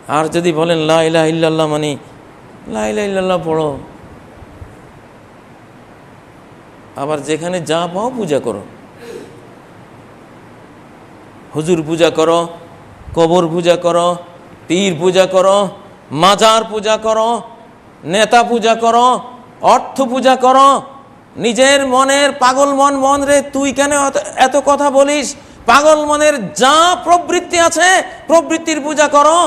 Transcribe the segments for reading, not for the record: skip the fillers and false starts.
আর যদি বলেন লা ইলাহা ইল্লাল্লাহ মানে লা ইলাহা ইল্লাল্লাহ পড়ো, আবার যেখানে যা পাও পূজা করো, হুজুর পূজা করো, কবর পূজা করো, পীর পূজা করো, মাজার পূজা করো, নেতা পূজা করো, অর্থ পূজা করো, নিজের মনের পাগল মন রে তুই কেন এত কথা বলিস, পাগল মনের যা প্রবৃত্তি আছে প্রবৃত্তির পূজা করো,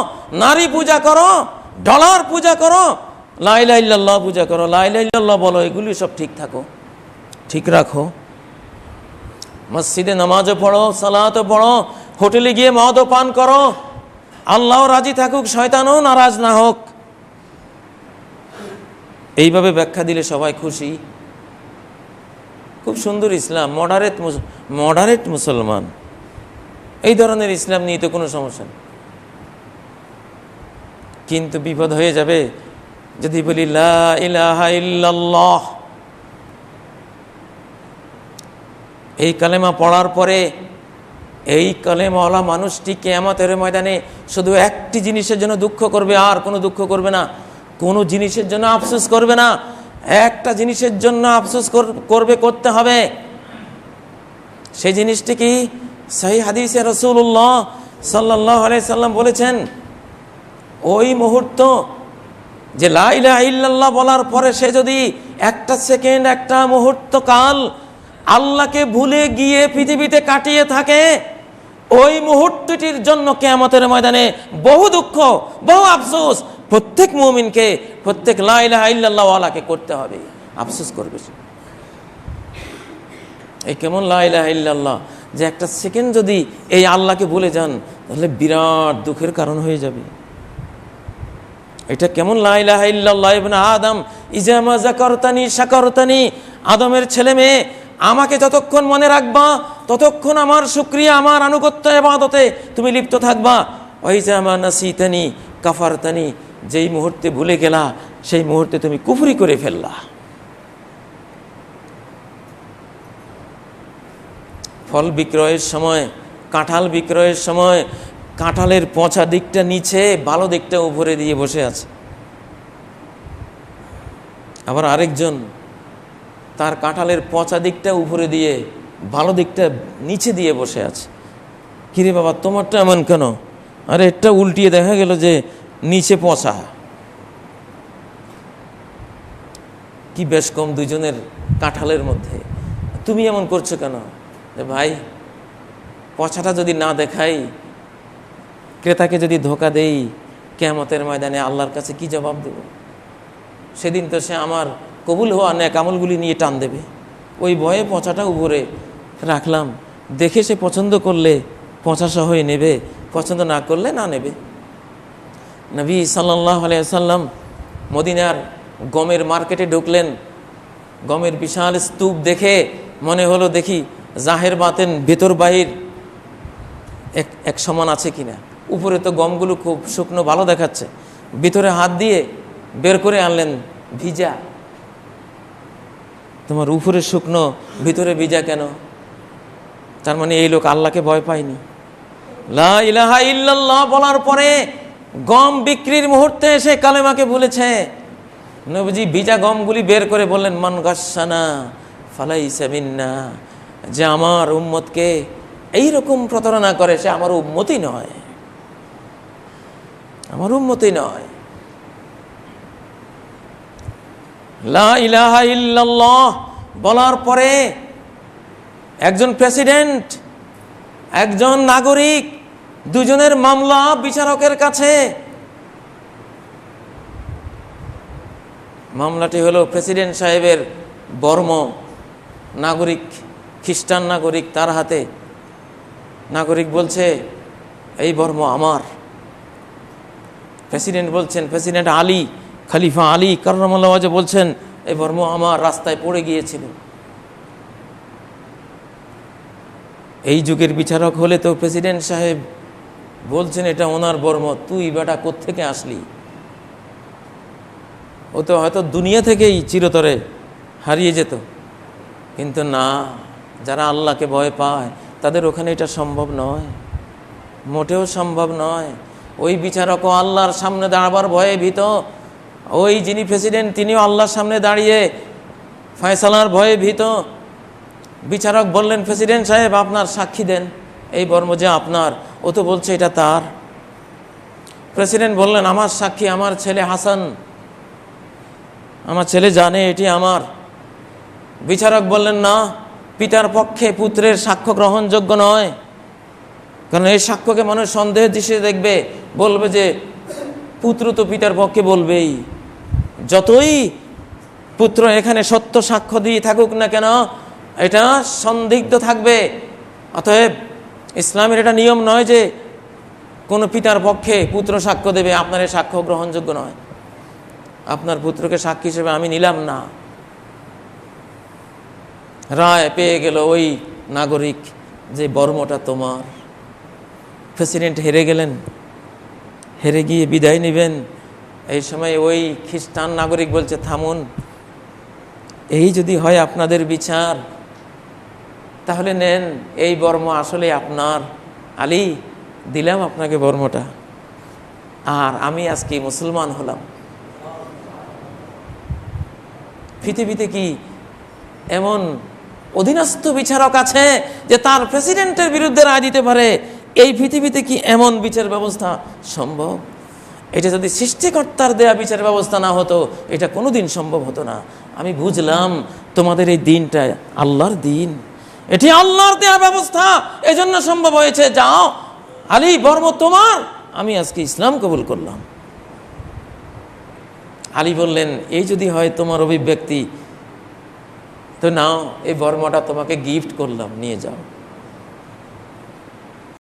নারী পূজা করো, ডলার পূজা করো, লা ইলাহা ইল্লাল্লাহ পূজা করো, লা ইলাহা ইল্লাল্লাহ বলো, এগুলি সব ঠিক থাকো, ঠিক রাখো। মসজিদে নামাজও পড়ো, সালাতও পড়ো, হোটেলে গিয়ে মদও পান করো, আল্লাহ রাজি থাকুক, শয়তানও নারাজ না হোক। এইভাবে ব্যাখ্যা দিলে সবাই খুশি। খুব সুন্দর ইসলাম, মডারেট মুসলমান, এই ধরনের ইসলাম নিয়ে তো কোনো সমস্যা নেই। কিন্তু বিপদ হয়ে যাবে যদি বলি লা ইলাহা ইল্লাল্লাহ। এই কালেমা পড়ার পরে এই কালেমাওয়ালা মানুষটি কিয়ামতের ময়দানে শুধু একটি জিনিসের জন্য দুঃখ করবে, আর কোনো দুঃখ করবে না, কোনো জিনিসের জন্য আফসোস করবে না। একটা জিনিসের জন্য আফসোস করতে হবে। সেই জিনিসটি কি? সহিহ হাদিসে রাসূলুল্লাহ সাল্লাল্লাহু আলাইহি সাল্লাম বলেছেন, ওই মুহূর্ত যে লা ইলাহা ইল্লাল্লাহ বলার পরে সে যদি একটা সেকেন্ড, একটা মুহূর্ত কাল আল্লাহকে ভুলে গিয়ে পৃথিবীতে কাটিয়ে থাকে, ওই মুহূর্তটির জন্য কিয়ামতের ময়দানে বহু দুঃখ, বহু আফসোস প্রত্যেক মুমিনকে, প্রত্যেক লা ইলাহা ইল্লাল্লাহ ওয়ালাকে করতে হবে, আফসোস করবে। এই কেমন লা ইলাহা ইল্লাল্লাহ যে একটা সেকেন্ড যদি এই আল্লাহকে ভুলে যান তাহলে বিরাট দুঃখের কারণ হয়ে যাবে। এটা কেমন লা ইলাহা ইল্লাল্লাহ ইবনে আদম ইজা মা যাকারতানি শাকারতানি, আদমের ছেলে মেয়ে আমাকে যতক্ষণ মনে রাখবা ততক্ষণ আমার শুকরিয়া, আমার আনুগত্য ইবাদতে তুমি লিপ্ত থাকবা। ওয়াইজা মা নাসিতানি কাফারতানি, যেই মুহূর্তে ভুলে গেলা সেই মুহূর্তে তুমি কুফরি করে ফেললা। ফল বিক্রয়ের সময়, কাঁঠাল বিক্রয়ের সময় কাঁঠালের পচা দিকটা নিচে, ভালো দিকটা উপরে দিয়ে বসে আছে। আবার আরেকজন তার কাঁঠালের পচা দিকটা উপরে দিয়ে, ভালো দিকটা নিচে দিয়ে বসে আছে। কিরে বাবা তোমারটা এমন কেন? আরে এটা উল্টিয়ে দেখা গেল যে নিচে পচা। কি বেশ কম দুজনের কাঁঠালের মধ্যে, তুমি এমন করছো কেন? ভাই পচাটা যদি না দেখাই, ক্রেতাকে যদি ধোকা দেই, কিয়ামতের ময়দানে আল্লাহর কাছে কি জবাব দেব? সেদিন তো সে আমার কবুল হওয়া নেক আমলগুলি নিয়ে টান দেবে। ওই ভয়ে পচাটা উপরে রাখলাম, দেখে সে পছন্দ করলে পচা সহই নেবে, পছন্দ না করলে না নেবে। নবী সাল্লাল্লাহু আলাইহি ওয়াসাল্লাম মদিনার গমের মার্কেটে ঢুকলেন। গমের বিশাল স্তূপ দেখে মনে হলো দেখি জাহের বাতেন, ভেতর বাহির এক সমান আছে কিনা। উপরে তো গমগুলো খুব শুকনো ভালো দেখাচ্ছে, ভিতরে হাত দিয়ে বের করে আনলেন ভিজা। তোমার উপরে শুকনো ভিতরে ভিজা কেন? তার মানে এই লোক আল্লাহকে ভয় পায়নি। লা ইলাহা ইল্লাল্লাহ বলার পরে গম বিক্রির মুহূর্তে এসে কালেমাকে বলেছে। নবীজি ভিজা গমগুলি বের করে বললেন, মান গাসসানা ফালাইসা মিন্না, যে আমার উম্মতকে এইরকম প্রতারণা করে সে আমার উম্মতই নয়, আমার উম্মতই নয়। লা ইলাহা ইল্লাল্লাহ বলার পরে একজন প্রেসিডেন্ট, একজন নাগরিক, দুজনের মামলা বিচারকের কাছে। মামলাটি হলো প্রেসিডেন্ট সাহেবের বর্ম, নাগরিক খ্রিস্টান নাগরিক, তার হাতে। নাগরিক বলছে এই বর্ম আমার। প্রেসিডেন্ট বলছেন, প্রেসিডেন্ট আলী, খলিফা আলী কাররামাল্লাহু ওয়াজহু বলছেন এই বর্ম আমার, রাস্তায় পড়ে গিয়েছিল। এই যুগের বিচারক হলে তো প্রেসিডেন্ট সাহেব বলছেন এটা ওনার বর্ম, তুই বেটা কোত্থেকে আসলি? ও তো হয়তো দুনিয়া থেকেই চিরতরে হারিয়ে যেত। কিন্তু না, যারা আল্লাহকে ভয় পায় তাদের ওখানে এটা সম্ভব নয়, মোটেও সম্ভব নয়। ওই বিচারকও আল্লাহর সামনে দাঁড়াবার ভয়ে ভীত, ওই যিনি প্রেসিডেন্ট তিনিও আল্লাহর সামনে দাঁড়িয়ে ফয়সালার ভয়ে ভীত। বিচারক বললেন, প্রেসিডেন্ট সাহেব আপনার সাক্ষী দেন, এই বর্ম যে আপনার, ও তো বলছে এটা তার। প্রেসিডেন্ট বললেন, আমার সাক্ষী আমার ছেলে হাসান, আমার ছেলে জানে এটি আমার। বিচারক বললেন, না, পিতার পক্ষে পুত্রের সাক্ষ্য গ্রহণযোগ্য নয়, কারণ এই সাক্ষ্যকে মানুষ সন্দেহের দৃষ্টিতে দেখবে, বলবে যে পুত্র তো পিতার পক্ষে বলবেই, যতই পুত্র এখানে সত্য সাক্ষ্য দিয়ে থাকুক না কেন এটা সন্দিগ্ধ থাকবে। অতএব ইসলামের এটা নিয়ম নয় যে কোনো পিতার পক্ষে পুত্র সাক্ষ্য দেবে, আপনার এই সাক্ষ্য গ্রহণযোগ্য নয়, আপনার পুত্রকে সাক্ষী হিসেবে আমি নিলাম না। রায় পেয়ে গেল ওই নাগরিক যে বর্মটা তোমার। প্রেসিডেন্ট হেরে গেলেন, হেরে গিয়ে বিদায় নেবেন। এই সময় ওই খ্রিস্টান নাগরিক বলছে, থামুন, এই যদি হয় আপনাদের বিচার তাহলে নেন, এই বর্ম আসলে আপনার। আলী, দিলাম আপনাকে বর্মটা, আর আমি আজকে মুসলমান হলাম। পৃথিবীতে কি এমন অধীনস্থ বিচারক আছে যে তার প্রেসিডেন্টের বিরুদ্ধে রায় দিতে পারে? এই পৃথিবীতে কি এমন বিচার ব্যবস্থা সম্ভব? এটা যদি সৃষ্টিকর্তার দেয়া বিচার ব্যবস্থা না হতো এটা কোনোদিন সম্ভব হতো না। আমি বুঝলাম তোমাদের এই দিনটা আল্লাহর দিন, এটি আল্লাহর দেয়া ব্যবস্থা, এজন্য সম্ভব হয়েছে। যাও আলী, বর্ম তোমার, আমি আজকে ইসলাম কবুল করলাম। আলী বললেন, এই যদি হয় তোমার অভিব্যক্তি, তো নাও, এই বর্মটা তোমাকে গিফট করলাম, নিয়ে যাও।